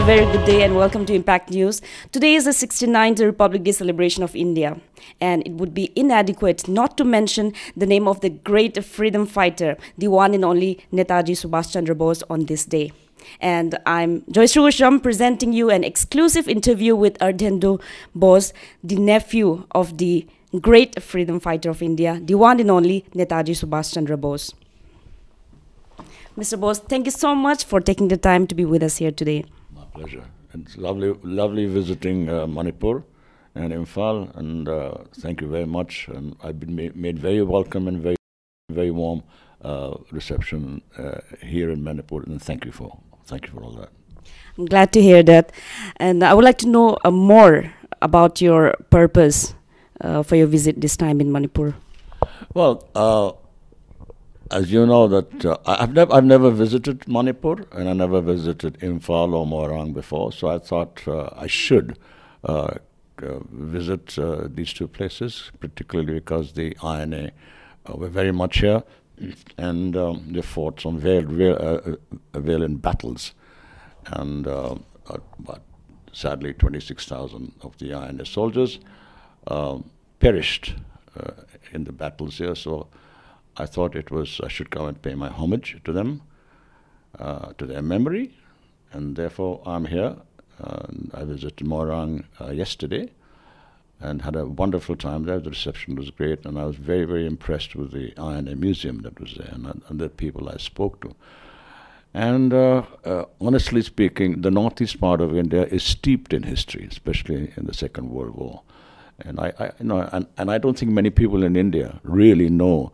very good day and welcome to Impact News. Today is the 69th Republic Day celebration of India, and it would be inadequate not to mention the name of the great freedom fighter, the one and only Netaji Subhas Chandra Bose on this day. And I'm JOYSHREE USHAM presenting you an exclusive interview with ARDHENDU Bose, the nephew of the great freedom fighter of India, the one and only Netaji Subhas Chandra Bose. Mr. Bose, thank you so much for taking the time to be with us here today. My pleasure. It's lovely visiting Manipur and Imphal, and thank you very much. And I've been made very welcome and very warm reception here in Manipur, and thank you for all that. I'm glad to hear that, and I would like to know more about your purpose for your visit this time in Manipur. Well, as you know, that I've never visited Manipur, and I never visited Imphal or Moirang before. So I thought I should visit these two places, particularly because the INA were very much here, and they fought some valiant battles, and but sadly 26,000 of the INA soldiers perished in the battles here. So I thought I should come and pay my homage to them, to their memory, and therefore I'm here. I visited Moirang yesterday and had a wonderful time there. The reception was great, and I was very impressed with the INA museum that was there and the people I spoke to. And honestly speaking, the northeast part of India is steeped in history, especially in the Second World War. And I don't think many people in India really know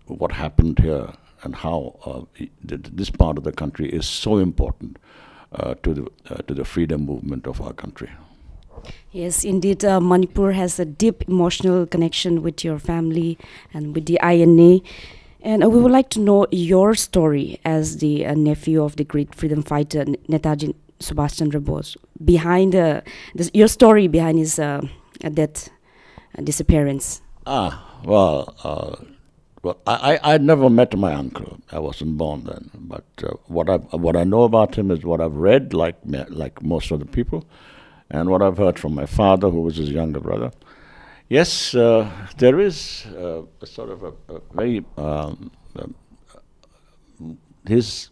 what happened here and how this part of the country is so important to the freedom movement of our country. Yes, indeed, Manipur has a deep emotional connection with your family and with the INA. And we would like to know your story as the nephew of the great freedom fighter Netaji Subhas Chandra Bose, behind your story behind his death, disappearance. Well, I never met my uncle. I wasn't born then. But what I know about him is what I've read, like most of the people, and what I've heard from my father, who was his younger brother. Yes, there is a sort of a very his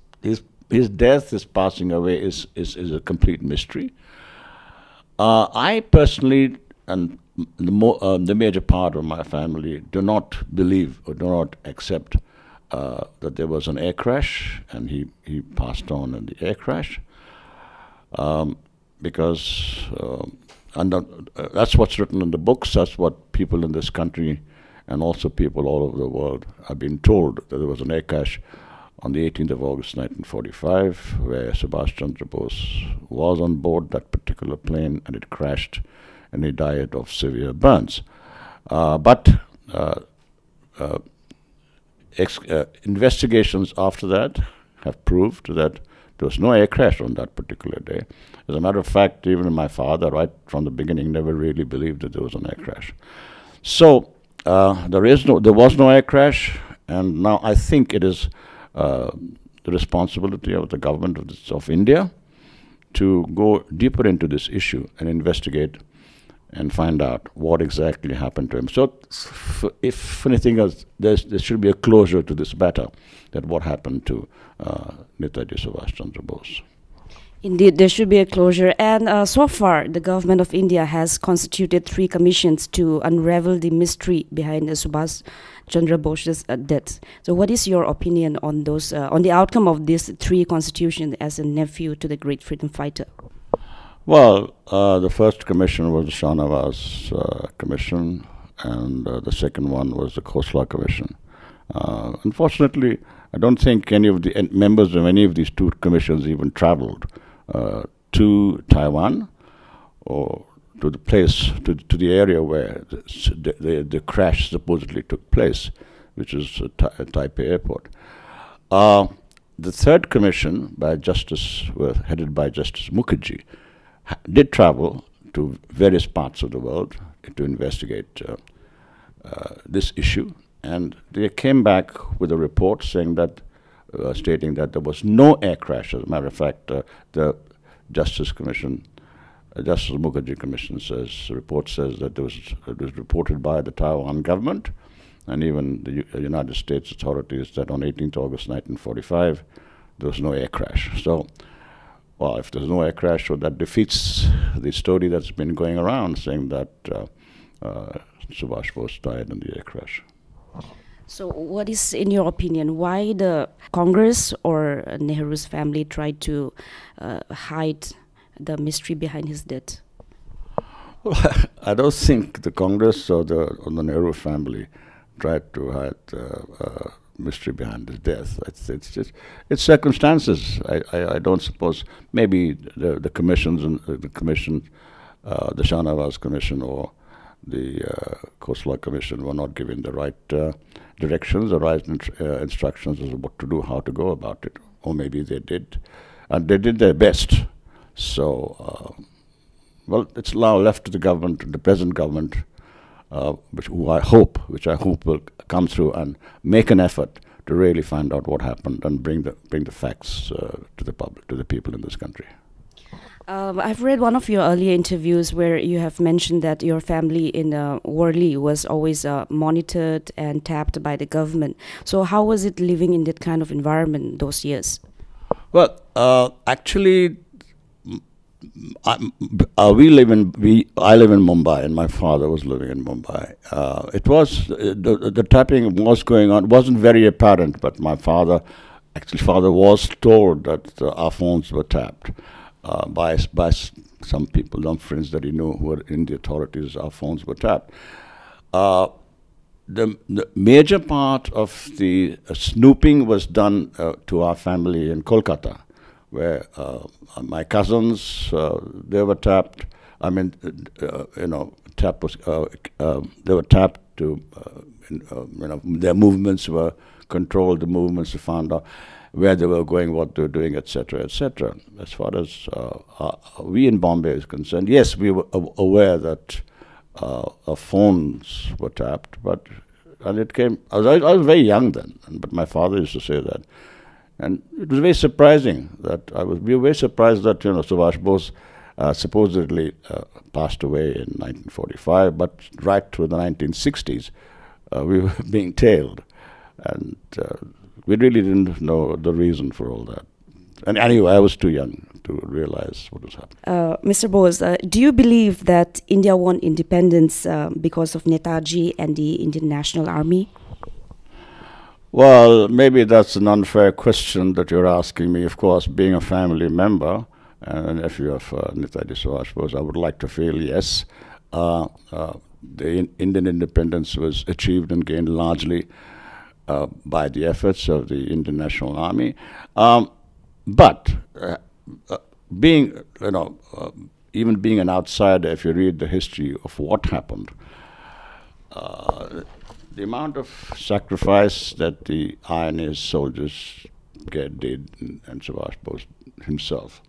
death, his passing away is a complete mystery. I personally, and the major part of my family, do not believe or do not accept that there was an air crash and he passed on in the air crash, because that's what's written in the books. That's what people in this country and also people all over the world have been told, that there was an air crash on the 18th of August 1945, where Subhas Chandra Bose was on board that particular plane, and it crashed, and he died of severe burns. But investigations after that have proved that there was no air crash on that particular day. As a matter of fact, even my father, right from the beginning, never really believed that there was an air crash. So there was no air crash, and now I think it is the responsibility of the government of India to go deeper into this issue and investigate and find out what exactly happened to him. So, if anything else, there should be a closure to this matter, that what happened to Netaji Subhas Chandra Bose. Indeed, there should be a closure. And so far, the government of India has constituted 3 commissions to unravel the mystery behind Subhas Chandra Bose's death. So what is your opinion on those, on the outcome of these 3 constitutions as a nephew to the great freedom fighter? Well, the first commission was the Shahnawaz Commission, and the second one was the Khosla Commission. Unfortunately, I don't think any of the members of any of these 2 commissions even traveled to Taiwan or to the place, to the area where the crash supposedly took place, which is Taipei Airport. The third commission, headed by Justice Mukherjee, did travel to various parts of the world to investigate this issue, and they came back with a report saying that, stating that there was no air crash. As a matter of fact, the Justice Commission, Justice Mukherjee Commission report says that it was reported by the Taiwan government and even the United States authorities that on 18th August 1945 there was no air crash. So, well, if there's no air crash, so that defeats the story that's been going around saying that Subhas Bose died in the air crash. So what is, in your opinion, why the Congress or Nehru's family tried to hide the mystery behind his death? Well, I don't think the Congress or the Nehru family tried to hide mystery behind his death. It's circumstances. I don't suppose maybe the commissions and the commission, the Shahnawaz Commission or the Khosla Commission were not given the right directions, the right instructions as to what to do, how to go about it. Or maybe they did, and they did their best. So, well, it's now left to the government, the present government, which I hope will come through and make an effort to really find out what happened and bring the facts to the public, to the people in this country. I've read one of your earlier interviews where you have mentioned that your family in Worli was always monitored and tapped by the government. So how was it living in that kind of environment those years? Well, actually, I live in Mumbai, and my father was living in Mumbai. It was the tapping was going on. It wasn't very apparent, but my father was told that our phones were tapped. By some people, some friends that he knew who were in the authorities, our phones were tapped. The major part of the snooping was done to our family in Kolkata, where my cousins, they were tapped. I mean, they were tapped to, their movements were controlled, the movements were found out where they were going, what they were doing, etc., etc. As far as we in Bombay is concerned, yes, we were aware that our phones were tapped, and it came. I was very young then, but my father used to say that, and it was very surprising that we were very surprised that Subhas Bose supposedly passed away in 1945, but right through the 1960s, we were being tailed, and we really didn't know the reason for all that. And anyway, I was too young to realize what was happening. Mr. Bose, do you believe that India won independence because of Netaji and the Indian National Army? Well, maybe that's an unfair question that you're asking me. Of course, being a family member and a nephew of Netaji Subhas Bose, I would like to feel yes. The Indian independence was achieved and gained largely by the efforts of the Indian National Army, but being, even being an outsider, if you read the history of what happened, the amount of sacrifice that the INA soldiers did, and Subhas Bose himself,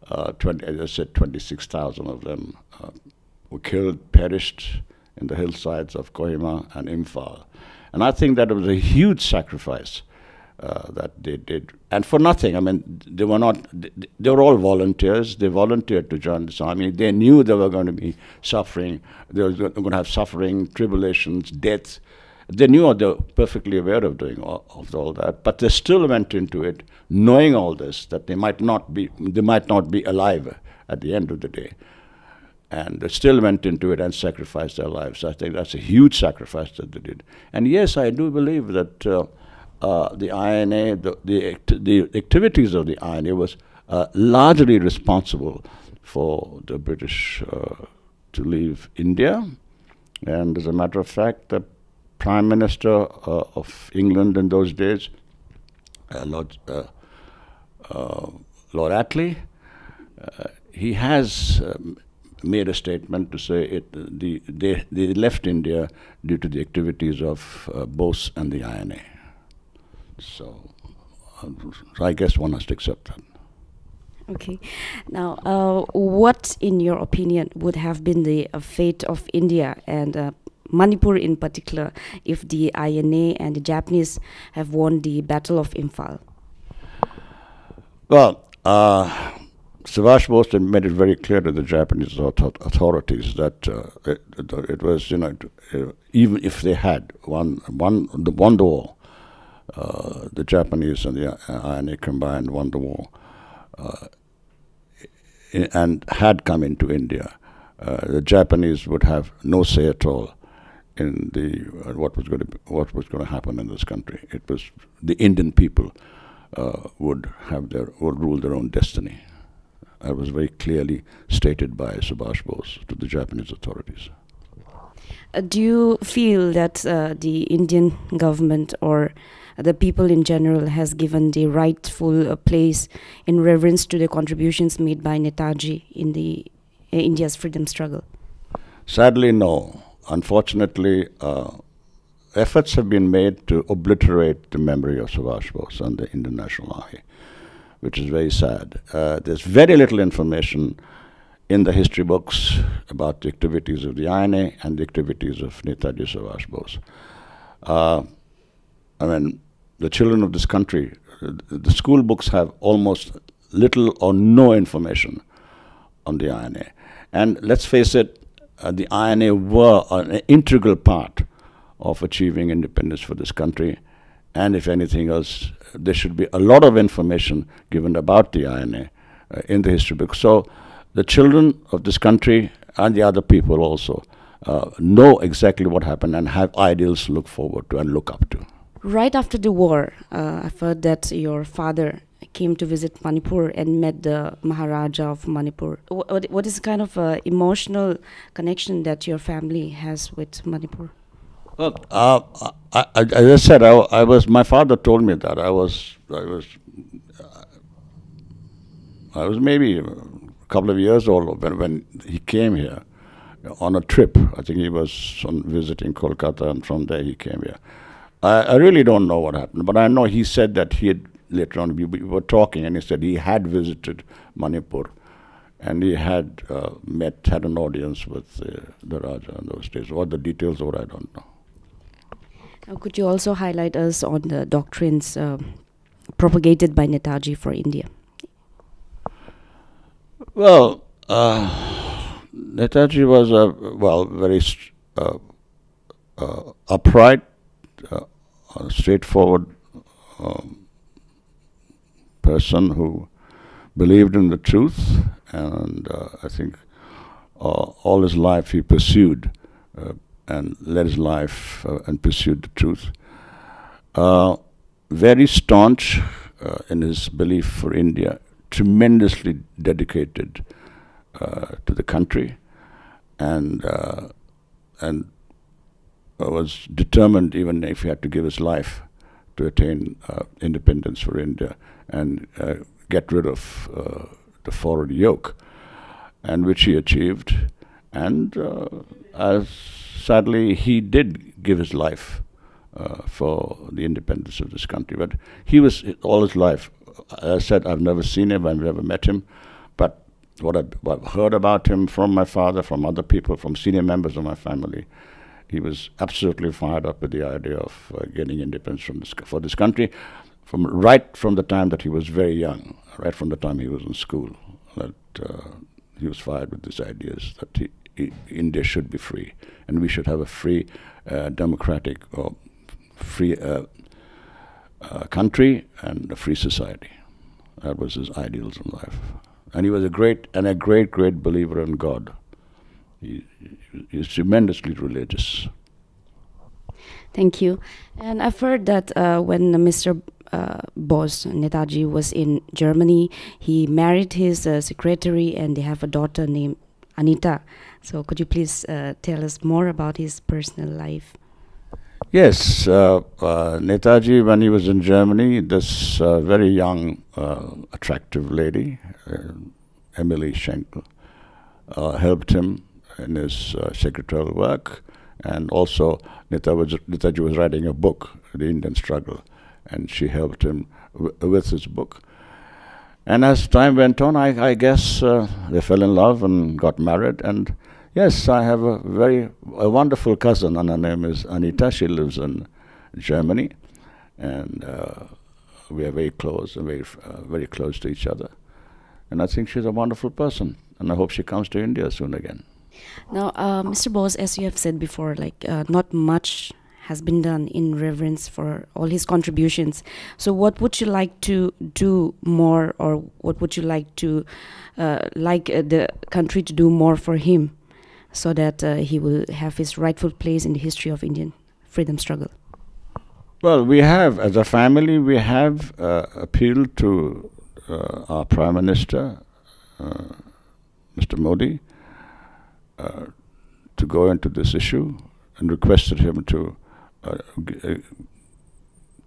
as I said, 26,000 of them were killed, perished in the hillsides of Kohima and Imphal. And I think that it was a huge sacrifice that they did, and for nothing. I mean, they were all volunteers. They volunteered to join this army. They knew they were going to be suffering. They were going to have suffering, tribulations, death. They knew, they were perfectly aware of doing all that, but they still went into it, knowing all this, that they might not be alive at the end of the day. And they still went into it and sacrificed their lives. I think that's a huge sacrifice that they did. And yes, I do believe that the INA, the activities of the INA was largely responsible for the British to leave India. And as a matter of fact, the Prime Minister of England in those days, Lord Attlee, he has made a statement to say they left India due to the activities of Bose and the INA. So I guess one has to accept that. Okay. Now, what, in your opinion, would have been the fate of India and Manipur in particular if the INA and the Japanese have won the Battle of Imphal? Well, Subhash Bose had made it very clear to the Japanese authorities that it was, even if they had won the war, the Japanese and the INA combined won the war, and had come into India, the Japanese would have no say at all in what was going to happen in this country. It was the Indian people would rule their own destiny. That was very clearly stated by Subhash Bose to the Japanese authorities. Do you feel that the Indian government or the people in general has given the rightful place in reverence to the contributions made by Netaji in India's freedom struggle? Sadly, no. Unfortunately, efforts have been made to obliterate the memory of Subhash Bose and the Indian National Army, which is very sad. There's very little information in the history books about the activities of the INA and the activities of Netaji Subhas Bose. The children of this country, the school books have almost little or no information on the INA. And let's face it, the INA were an integral part of achieving independence for this country. And if anything else, there should be a lot of information given about the INA in the history books. So the children of this country and the other people also know exactly what happened and have ideals to look forward to and look up to. Right after the war, I've heard that your father came to visit Manipur and met the Maharaja of Manipur. What is the kind of emotional connection that your family has with Manipur? Well, as I said, my father told me that I was maybe a couple of years old when he came here on a trip. I think he was visiting Kolkata, and from there he came here. I really don't know what happened, but I know he said that he had, later on we were talking, and he said he had visited Manipur, and he had had an audience with the Raja in those days. What the details were, I don't know. Could you also highlight us on the doctrines propagated by Netaji for India? Well, Netaji was a very upright, straightforward person who believed in the truth, and I think all his life he pursued and led his life and pursued the truth. Very staunch in his belief for India, tremendously dedicated to the country, and was determined, even if he had to give his life, to attain independence for India and get rid of the foreign yoke, and which he achieved. And as sadly, he did give his life for the independence of this country. But he was, all his life, as I said, I've never seen him, I've never met him, but what I've heard about him from my father, from other people, from senior members of my family, he was absolutely fired up with the idea of getting independence for this country, right from the time that he was very young, right from the time he was in school, that he was fired with these ideas that India should be free, and we should have a free, democratic, or free country and a free society. That was his ideals in life. And he was a great believer in God. He is tremendously religious. Thank you. And I've heard that when Mr. Bose, Netaji, was in Germany, he married his secretary, and they have a daughter named Anita. So could you please tell us more about his personal life? Yes, Netaji, when he was in Germany, this very young, attractive lady, Emily Schenkel, helped him in his secretarial work, and also Netaji was writing a book, The Indian Struggle, and she helped him with his book. And as time went on, I guess they fell in love and got married. And yes, I have a wonderful cousin, and her name is Anita. She lives in Germany, and we are very close and very close to each other. And I think she's a wonderful person, and I hope she comes to India soon again. Now, Mr. Bose, as you have said before, like not much has been done in reverence for all his contributions. So what would you like to do more, or what would you like to the country to do more for him, so that he will have his rightful place in the history of Indian freedom struggle? Well, we have, as a family, we have appealed to our Prime Minister, Mr. Modi, to go into this issue, and requested him to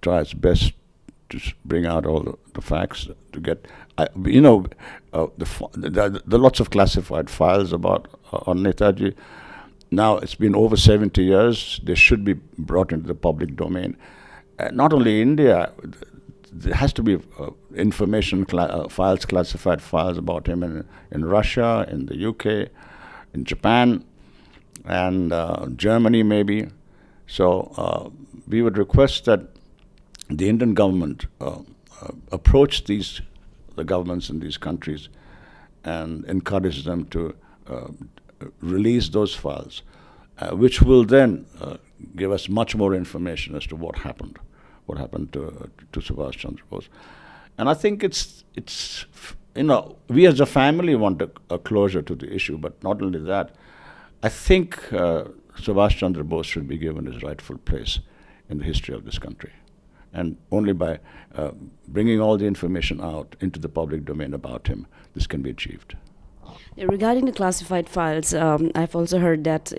try his best to bring out all the facts, to get, the lots of classified files about on Netaji. Now it's been over 70 years. They should be brought into the public domain. Not only India, there has to be information files, classified files about him in Russia, in the UK, in Japan, and Germany maybe. So we would request that the Indian government approach the governments in these countries and encourage them to release those files, which will then give us much more information as to what happened to Subhas Chandra Bose. And I think it's we as a family want a closure to the issue, but not only that, I think Subhas Chandra Bose should be given his rightful place in the history of this country. And only by bringing all the information out into the public domain about him, this can be achieved. Regarding the classified files, I've also heard that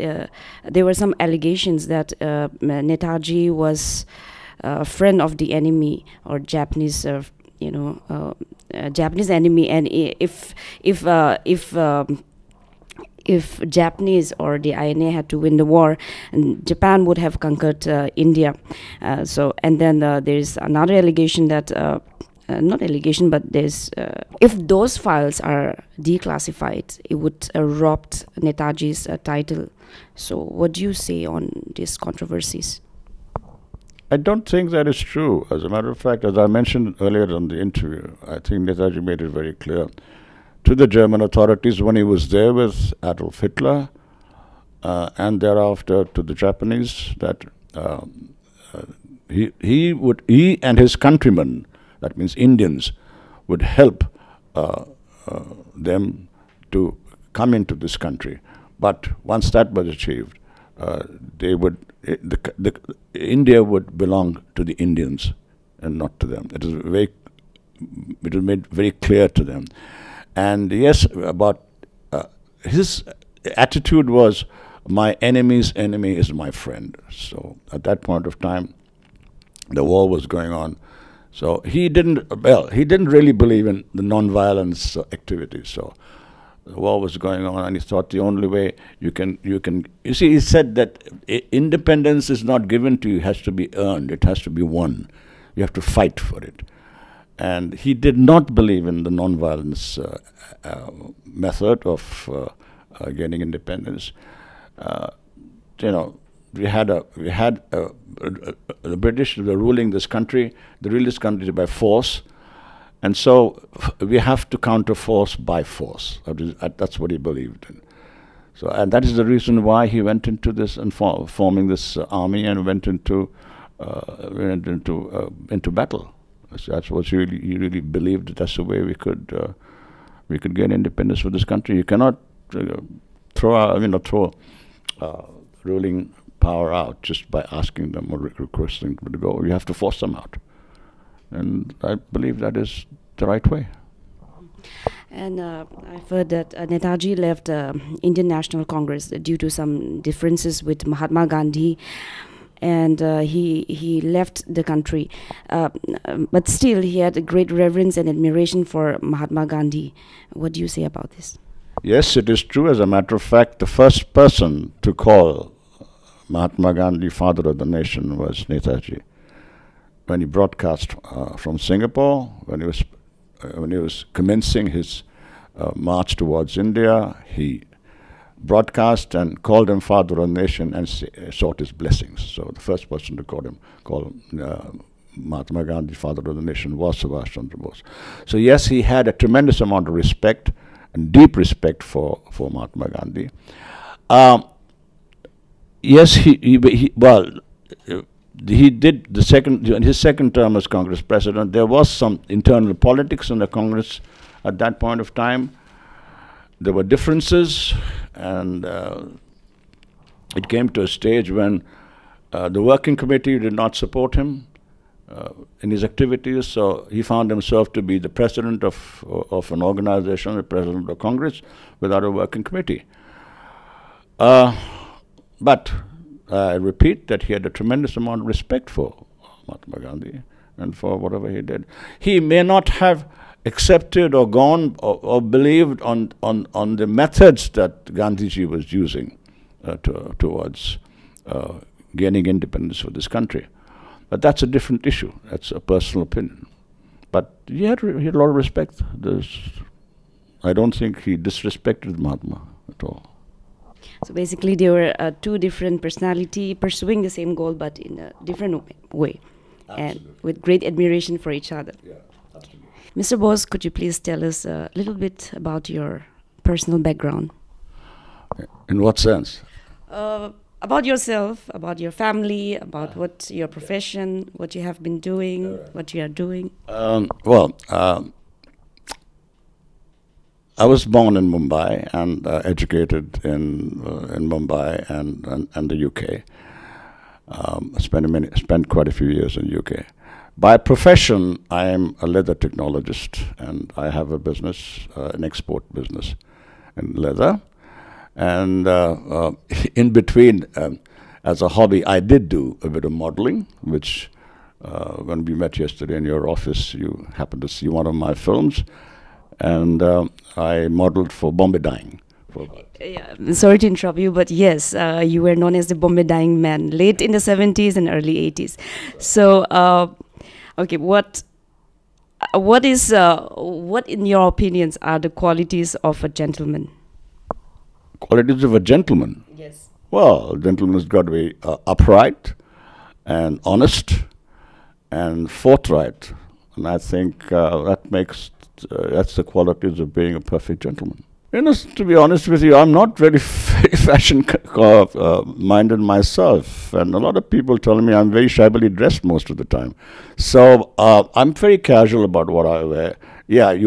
there were some allegations that Netaji was a friend of the enemy, or Japanese, Japanese enemy, and if Japanese or the INA had to win the war, and Japan would have conquered India. And then there's another allegation that, not allegation, but there's, if those files are declassified, it would rob Netaji's title. So what do you say on these controversies? I don't think that is true. As a matter of fact, as I mentioned earlier in the interview, I think Netaji made it very clear to the German authorities when he was there with Adolf Hitler, and thereafter to the Japanese, that he and his countrymen, that means Indians, would help them to come into this country. But once that was achieved, India would belong to the Indians and not to them. It was made very clear to them. And yes, about his attitude was, my enemy's enemy is my friend. So at that point of time, the war was going on. So he didn't really believe in the non-violence activities. So the war was going on, and he thought the only way you see, he said that independence is not given to you, it has to be earned, it has to be won. You have to fight for it. And he did not believe in the non-violence method of gaining independence. We had the British were ruling this country. They ruled this country by force, and so we have to counter force by force. That's what he believed in. So, and that is the reason why he went into this and forming this army, and went into battle. That's what he really believed. That's the way we could gain independence for this country. You cannot throw ruling power out just by asking them or requesting them to go. You have to force them out, and I believe that is the right way. And I've heard that Netaji left Indian National Congress due to some differences with Mahatma Gandhi. And he left the country, but still he had a great reverence and admiration for Mahatma Gandhi. What do you say about this? Yes, it is true. As a matter of fact, the first person to call Mahatma Gandhi father of the nation was Netaji. When he broadcast from Singapore, when he was commencing his march towards India, he broadcast and called him father of the nation and sought his blessings. So the first person to call Mahatma Gandhi, father of the nation, was Subhas Chandra Bose. So yes, he had a tremendous amount of respect and deep respect for Mahatma Gandhi. Yes, he did in his second term as Congress president. There was some internal politics in the Congress at that point of time. There were differences, and it came to a stage when the working committee did not support him in his activities, so he found himself to be the president of an organization, the president of Congress, without a working committee. But I repeat that he had a tremendous amount of respect for Mahatma Gandhi and for whatever he did. He may not have accepted or gone or believed on the methods that Gandhiji was using towards gaining independence for this country. But that's a different issue. That's a personal opinion. But he had a lot of respect. I don't think he disrespected Mahatma at all. So basically, they were two different personalities pursuing the same goal, but in a different way. Absolutely. And with great admiration for each other. Yeah, absolutely. Mr. Bose, could you please tell us a little bit about your personal background? In what sense? About yourself, about your family, about what your profession, what you have been doing, what you are doing. I was born in Mumbai and educated in Mumbai and the UK. Spent quite a few years in the UK. By profession, I am a leather technologist, and I have a business, an export business in leather. And in between, as a hobby, I did do a bit of modeling, which when we met yesterday in your office, you happened to see one of my films. And I modeled for Bombay Dyeing. Yeah, sorry to interrupt you, but yes, you were known as the Bombay Dyeing man, late in the 70s and early 80s. So, okay, what in your opinions are the qualities of a gentleman? Qualities of a gentleman? Yes. Well, a gentleman's got to be upright and honest and forthright. And I think that's the qualities of being a perfect gentleman. You know, to be honest with you, I'm not very fashion-minded myself, and a lot of people tell me I'm very shabbily dressed most of the time. So I'm very casual about what I wear. Yeah,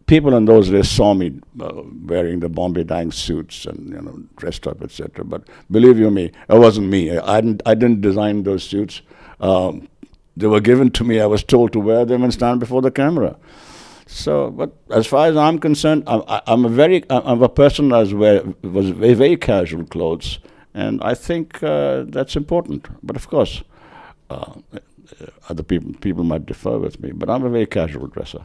people in those days saw me wearing the Bombay Dyeing suits and dressed up, etc. But believe you me, it wasn't me. I didn't design those suits. They were given to me. I was told to wear them and stand before the camera. So, but as far as I'm concerned, I'm a person that was very casual clothes, and I think that's important. But of course, other people might differ with me. But I'm a very casual dresser.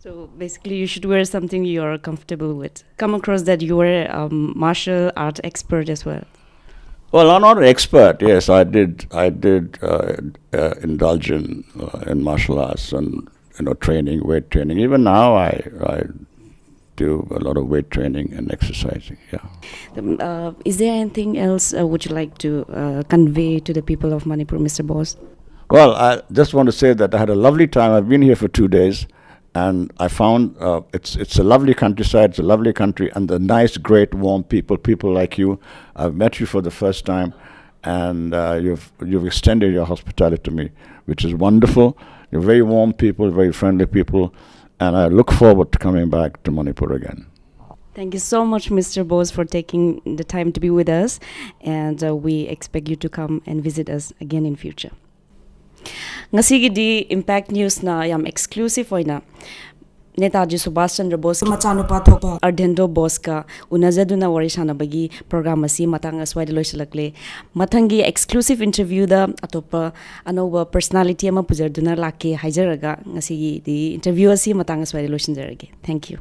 So basically, you should wear something you're comfortable with. Come across that you were a martial art expert as well. Well, I'm not an expert. Yes, I did indulge in martial arts and training, weight training. Even now, I do a lot of weight training and exercising. Yeah. Is there anything else would you like to convey to the people of Manipur, Mr. Bose? Well, I just want to say that I had a lovely time. I've been here for 2 days, and I found it's a lovely countryside. It's a lovely country, and the nice, great, warm people like you. I've met you for the first time, and you've extended your hospitality to me, which is wonderful. You're very warm people, very friendly people, and I look forward to coming back to Manipur again. Thank you so much, Mr. Bose, for taking the time to be with us, and we expect you to come and visit us again in future. Ngasigi di Impact News na yam exclusive oina Netaji Subhas Chandra Bose ARDHENDU BOSE ka unajaduna wari sanabagi program asi matang aswai loisalakle mathangi exclusive interview da atopa anoba personality ama pujarduna lake haijaraga ngasigi di interview asi matang aswai loisanjarage. Thank you.